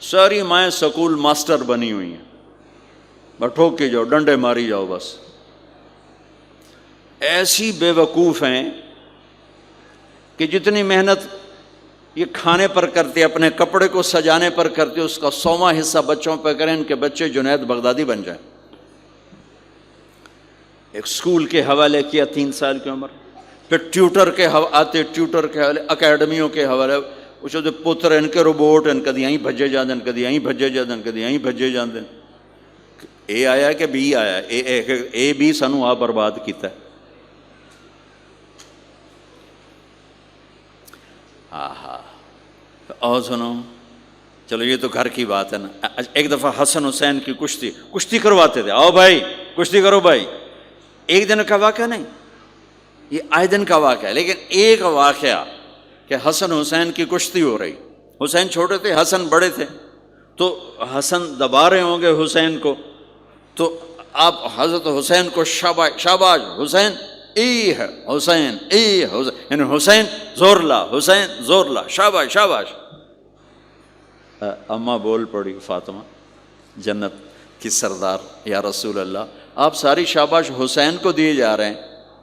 ساری مائیں school master بنی ہوئی ہیں، بس ٹھوک کے جاؤ، ڈنڈے ماری جاؤ بس. ایسی بے وقوف ہیں کہ جتنی محنت یہ کھانے پر کرتے، اپنے کپڑے کو سجانے پر کرتے، اس کا 100واں حصہ بچوں پہ کریں، ان کے بچے جنید بغدادی بن جائیں. ایک سکول کے حوالے کیا 3 سال کی عمر، پھر ٹیوٹر کے آتے، ٹیوٹر کے حوالے، اکیڈمیوں کے حوالے، وہ جو پتر ان کے روبوٹ ان کدی یہیں بھجے جاندے، کدی یہیں بھجے جاندے، کدی یہیں بھجے جاندے. اے آیا کہ بی آیا؟ اے بی سانو آ برباد کیتا ہے. اور سنو، چلو یہ تو گھر کی بات ہے نا. ایک دفعہ حسن حسین کی کشتی کرواتے تھے، آؤ بھائی کشتی کرو بھائی. ایک دن کا واقعہ نہیں، یہ آئے دن کا واقعہ ہے. لیکن ایک واقعہ کہ حسن حسین کی کشتی ہو رہی، حسین چھوٹے تھے، حسن بڑے تھے، تو حسن دبا رہے ہوں گے حسین کو، تو آپ حضرت حسین کو شاباش شاباش حسین، ای ہے حسین، ای حسین، یعنی حسین زور لا، حسین زور لا، شاباش شاباش. اماں بول پڑی فاطمہ جنت کی سردار، یا رسول اللہ آپ ساری شاباش حسین کو دیے جا رہے ہیں،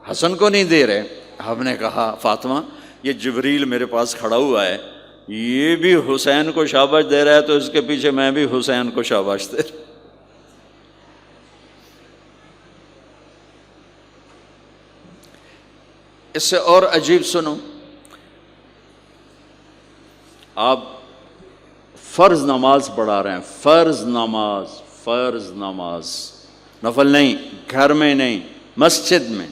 حسن کو نہیں دے رہے. آپ نے کہا فاطمہ یہ جبریل میرے پاس کھڑا ہوا ہے، یہ بھی حسین کو شاباش دے رہا ہے، تو اس کے پیچھے میں بھی حسین کو شاباش دے رہا. اس سے اور عجیب سنو، آپ فرض نماز پڑھا رہے ہیں، فرض نماز، نفل نہیں، گھر میں نہیں، مسجد میں،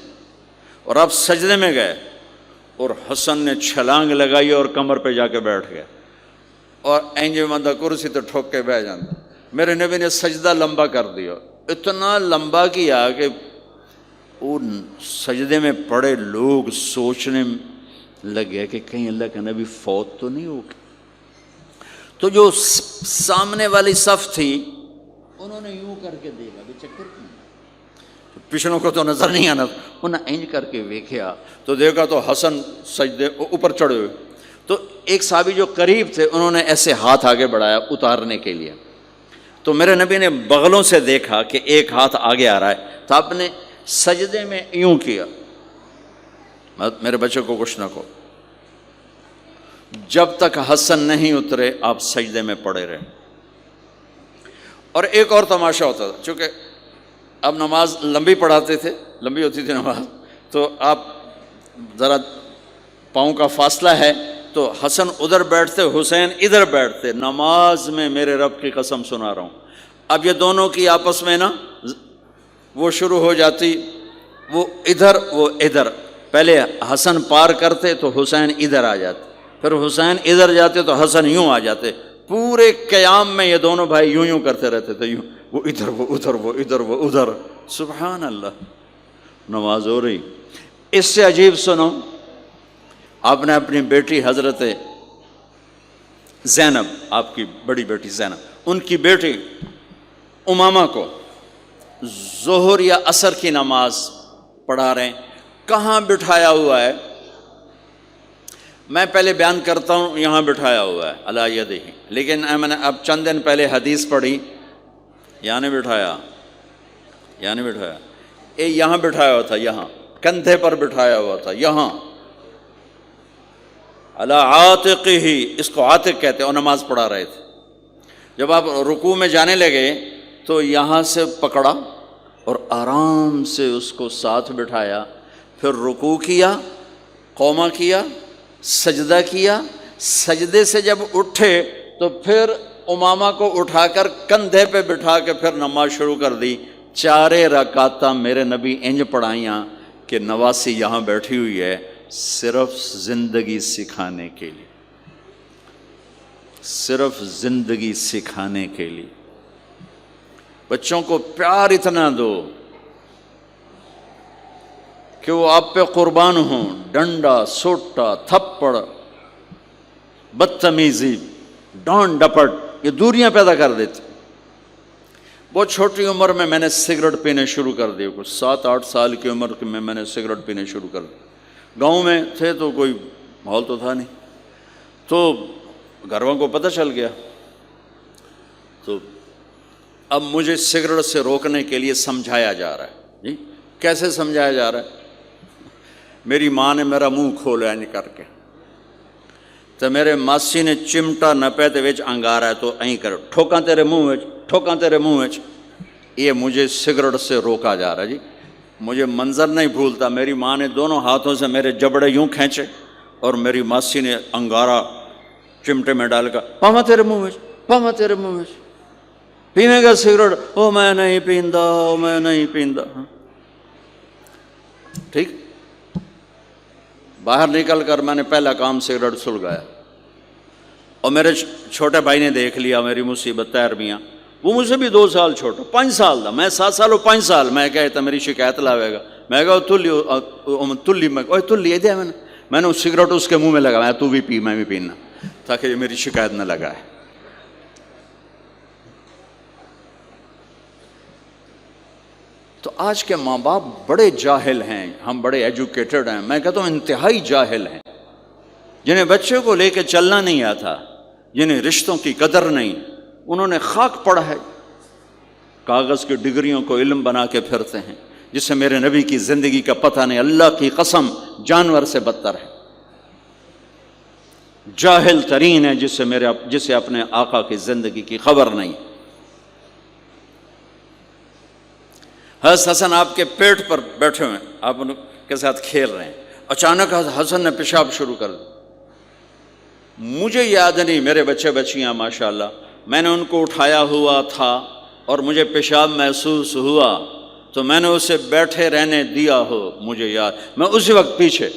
اور آپ سجدے میں گئے اور حسن نے چھلانگ لگائی اور کمر پہ جا کے بیٹھ گئے، اور اینجے مندہ کرسی تو ٹھوک کے بیٹھ جاتا. میرے نبی نے سجدہ لمبا کر دیا، اتنا لمبا کیا کہ ان سجدے میں پڑے لوگ سوچنے لگے کہ کہیں اللہ کا نبی فوت تو نہیں ہو گیا. تو جو سامنے والی صف تھی انہوں نے یوں کر کے دیکھا، بھی چکر کیوں، پچھلوں کو تو نظر نہیں آنا، انہوں نے اینج کر کے دیکھا تو دیکھا تو حسن سجدے اوپر چڑھے ہوئے. تو ایک صحابی جو قریب تھے انہوں نے ایسے ہاتھ آگے بڑھایا اتارنے کے لیے، تو میرے نبی نے بغلوں سے دیکھا کہ ایک ہاتھ آگے آ رہا ہے، تو آپ نے سجدے میں یوں کیا، میرے بچے کو کچھ نہ کہو. جب تک حسن نہیں اترے آپ سجدے میں پڑے رہے. اور ایک اور تماشا ہوتا تھا، چونکہ اب نماز لمبی پڑھاتے تھے، لمبی ہوتی تھی نماز، تو آپ ذرا پاؤں کا فاصلہ ہے تو حسن ادھر بیٹھتے، حسین ادھر بیٹھتے. نماز میں میرے رب کی قسم سنا رہا ہوں، اب یہ دونوں کی آپس میں نا وہ شروع ہو جاتی، وہ ادھر، پہلے حسن پار کرتے تو حسین ادھر آ جاتے، پھر حسین ادھر جاتے تو حسن یوں آ جاتے. پورے قیام میں یہ دونوں بھائی یوں کرتے رہتے تھے، یوں، وہ ادھر وہ ادھر، وہ ادھر وہ ادھر. سبحان اللہ، نماز ہو رہی. اس سے عجیب سنو، آپ نے اپنی بیٹی حضرت زینب، آپ کی بڑی بیٹی زینب، ان کی بیٹی امامہ کو ظہر یا عصر کی نماز پڑھا رہے ہیں، کہاں بٹھایا ہوا ہے؟ میں پہلے بیان کرتا ہوں، یہاں بٹھایا ہوا ہے علی یدہ، لیکن میں نے اب چند دن پہلے حدیث پڑھی، یہاں نہیں بٹھایا، یہاں بٹھایا ہوا تھا، یہاں کندھے پر بٹھایا ہوا تھا، یہاں علی عاتقہ، اس کو عاتق کہتے ہیں، اور نماز پڑھا رہے تھے. جب آپ رکوع میں جانے لگے تو یہاں سے پکڑا اور آرام سے اس کو ساتھ بٹھایا، پھر رکوع کیا، قومہ کیا، سجدہ کیا، سجدے سے جب اٹھے تو پھر امامہ کو اٹھا کر کندھے پہ بٹھا کے پھر نماز شروع کر دی. 4 رکعتاں میرے نبی انج پڑھائیاں کہ نواسی یہاں بیٹھی ہوئی ہے، صرف زندگی سکھانے کے لیے، صرف زندگی سکھانے کے لیے. بچوں کو پیار اتنا دو کہ وہ آپ پہ قربان ہوں. ڈنڈا، سوٹا، تھپڑ، بدتمیزی، ڈانٹ ڈپٹ، یہ دوریاں پیدا کر دیتی. بہت چھوٹی عمر میں نے سگریٹ پینے شروع کر دی، کچھ 7-8 سال کی عمر میں نے سگریٹ پینے شروع کر دی. گاؤں میں تھے تو کوئی ماحول تو تھا نہیں، تو گھر والوں کو پتہ چل گیا تو اب مجھے سگریٹ سے روکنے کے لیے سمجھایا جا رہا ہے. جی کیسے سمجھایا جا رہا ہے؟ میری ماں نے میرا منہ کھولا ہے کر کے، تو میرے ماسی نے چمٹا نپے تے وچ انگارا ہے تو این کر ٹھوکاں تیرے منہ وچ، ٹھوکاں تیرے منہ وچ. یہ مجھے سگریٹ سے روکا جا رہا ہے. جی مجھے منظر نہیں بھولتا، میری ماں نے دونوں ہاتھوں سے میرے جبڑے یوں کھینچے اور میری ماسی نے انگارا چمٹے میں ڈال کر پاما تیرے منہ وچ، پاما تیرے منہ وچ، پینے گا سگریٹ؟ او میں نہیں پیندا، او میں نہیں پیندا. ٹھیک، باہر نکل کر میں نے پہلا کام سگریٹ سلگایا، اور میرے چھوٹے بھائی نے دیکھ لیا میری مصیبت. تیر میاں وہ مجھ سے بھی 2 سال چھوٹا، 5 سال تھا، میں 7 سال اور 5 سال. میں کہتا میری شکایت لاوے گا. میں کہا تلی تلی دیا میں نے سگریٹ اس کے منہ میں لگایا، تو بھی پی میں بھی پینا، تاکہ یہ میری شکایت نہ لگائے. تو آج کے ماں باپ بڑے جاہل ہیں، ہم بڑے ایجوکیٹڈ ہیں، میں کہتا ہوں انتہائی جاہل ہیں، جنہیں بچے کو لے کے چلنا نہیں آتا، جنہیں رشتوں کی قدر نہیں. انہوں نے خاک پڑھا ہے، کاغذ کی ڈگریوں کو علم بنا کے پھرتے ہیں، جس سے میرے نبی کی زندگی کا پتہ نہیں. اللہ کی قسم جانور سے بدتر ہے، جاہل ترین ہے جسے اپنے آقا کی زندگی کی خبر نہیں. حضرت حسن آپ کے پیٹ پر بیٹھے ہوئے ہیں، آپ ان کے ساتھ کھیل رہے ہیں. اچانک حسن نے پیشاب شروع کر دیا. مجھے یاد نہیں، میرے بچے بچیاں ماشاءاللہ، میں نے ان کو اٹھایا ہوا تھا اور مجھے پیشاب محسوس ہوا تو میں نے اسے بیٹھے رہنے دیا ہو. مجھے یاد، میں اسی وقت پیچھے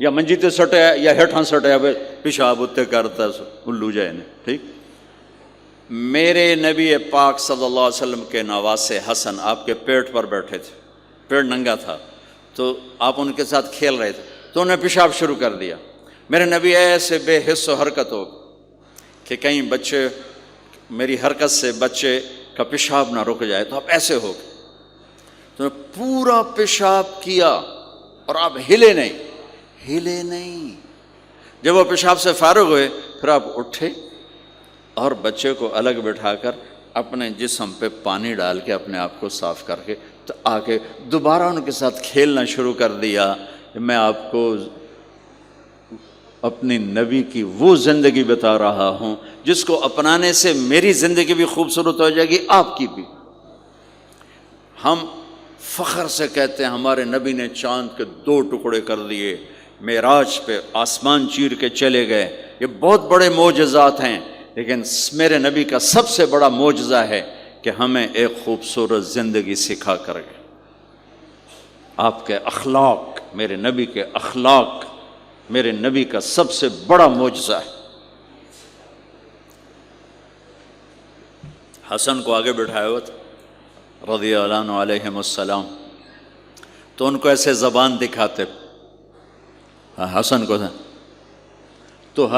یا منجیتے سٹے یا ہیٹھاں سٹے پیشاب اتنے کرتا الو جائے نے. ٹھیک، میرے نبی پاک صلی اللہ علیہ وسلم کے نواسے حسن آپ کے پیٹ پر بیٹھے تھے، پیٹ ننگا تھا، تو آپ ان کے ساتھ کھیل رہے تھے تو انہیں پیشاب شروع کر دیا. میرے نبی ایسے بے حس و حرکت ہو کہ کہیں بچے میری حرکت سے بچے کا پیشاب نہ رک جائے، تو آپ ایسے ہو گئے تو پورا پیشاب کیا اور آپ ہلے نہیں. جب وہ پیشاب سے فارغ ہوئے پھر آپ اٹھے اور بچے کو الگ بٹھا کر اپنے جسم پہ پانی ڈال کے اپنے آپ کو صاف کر کے تو آگے دوبارہ ان کے ساتھ کھیلنا شروع کر دیا. میں آپ کو اپنی نبی کی وہ زندگی بتا رہا ہوں جس کو اپنانے سے میری زندگی بھی خوبصورت ہو جائے گی، آپ کی بھی. ہم فخر سے کہتے ہیں ہمارے نبی نے چاند کے 2 ٹکڑے کر دیے، معراج پہ آسمان چیر کے چلے گئے. یہ بہت بڑے معجزات ہیں، لیکن میرے نبی کا سب سے بڑا معجزہ ہے کہ ہمیں ایک خوبصورت زندگی سکھا کر گئے. آپ کے اخلاق، میرے نبی کے اخلاق میرے نبی کا سب سے بڑا معجزہ ہے. حسن کو آگے بٹھایا ہوا تھا رضی اللہ عنہ علیہم السلام، تو ان کو ایسے زبان دکھاتے حسن کو تھا، تو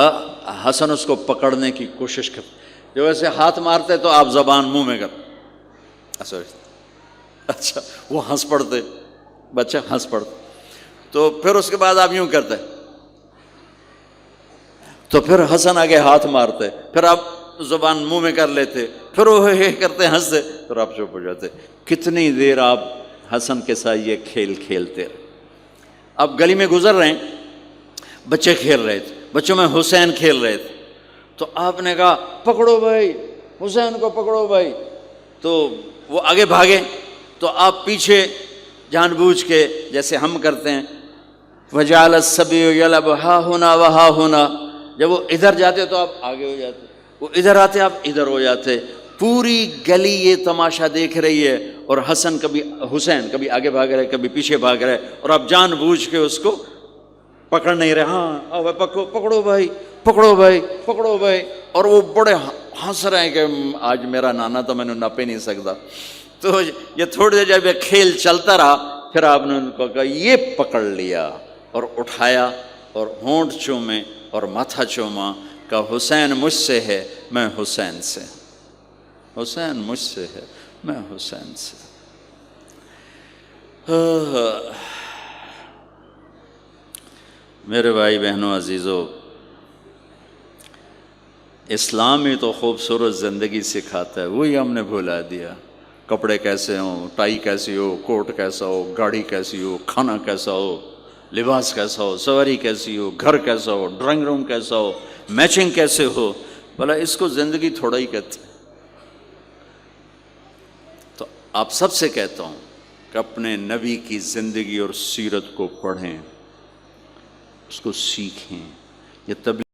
حسن اس کو پکڑنے کی کوشش کرتے، جو ایسے ہاتھ مارتے تو آپ زبان منہ میں کر اچھا وہ ہنس پڑتے، بچہ ہنس پڑتا، تو پھر اس کے بعد آپ یوں کرتے تو پھر حسن آگے ہاتھ مارتے، پھر آپ زبان منہ میں کر لیتے، پھر وہ کرتے ہنستے، پھر آپ چپ ہو جاتے. کتنی دیر آپ حسن کے ساتھ یہ کھیل کھیلتے رہے. آپ گلی میں گزر رہے ہیں، بچے کھیل رہے تھے، بچوں میں حسین کھیل رہے تھے، تو آپ نے کہا پکڑو بھائی حسین کو، پکڑو بھائی. تو وہ آگے بھاگے تو آپ پیچھے جان بوجھ کے جیسے ہم کرتے ہیں وَجَعَلَ السَّبِيُّ يَلَعَبُ ہَا هُنَا وَهَا هُنَا، جب وہ ادھر جاتے تو آپ آگے ہو جاتے، وہ ادھر آتے آپ ادھر ہو جاتے. پوری گلی یہ تماشا دیکھ رہی ہے اور حسن حسین کبھی آگے بھاگ رہے کبھی پیچھے بھاگ رہے، اور آپ جان بوجھ کے اس کو پکڑ نہیں رہے. ہاں پکڑو بھائی پکڑو بھائی پکڑو بھائی، اور وہ بڑے ہنس رہے ہیں کہ آج میرا نانا تو میں نے نپ ہی نہیں سکتا. تو یہ تھوڑی دیر جب یہ کھیل چلتا رہا پھر آپ نے ان کو کہا یہ پکڑ لیا اور اٹھایا اور ہونٹ چومے اور ماتھا چوما، کہ حسین مجھ سے ہے میں حسین سے، حسین مجھ سے ہے میں حسین سے. میرے بھائی بہنوں عزیزو، اسلام ہی تو خوبصورت زندگی سکھاتا ہے، وہی ہم نے بھلا دیا۔ کپڑے کیسے ہوں، ٹائی کیسی ہو، کوٹ کیسا ہو، گاڑی کیسی ہو، کھانا کیسا ہو، لباس کیسا ہو، سواری کیسی ہو، گھر کیسا ہو، ڈرائنگ روم کیسا ہو، میچنگ کیسے ہو، بھلا اس کو زندگی تھوڑا ہی کہتے ہیں۔ تو آپ سب سے کہتا ہوں کہ اپنے نبی کی زندگی اور سیرت کو پڑھیں، اس کو سیکھیں۔ یہ تبلیغ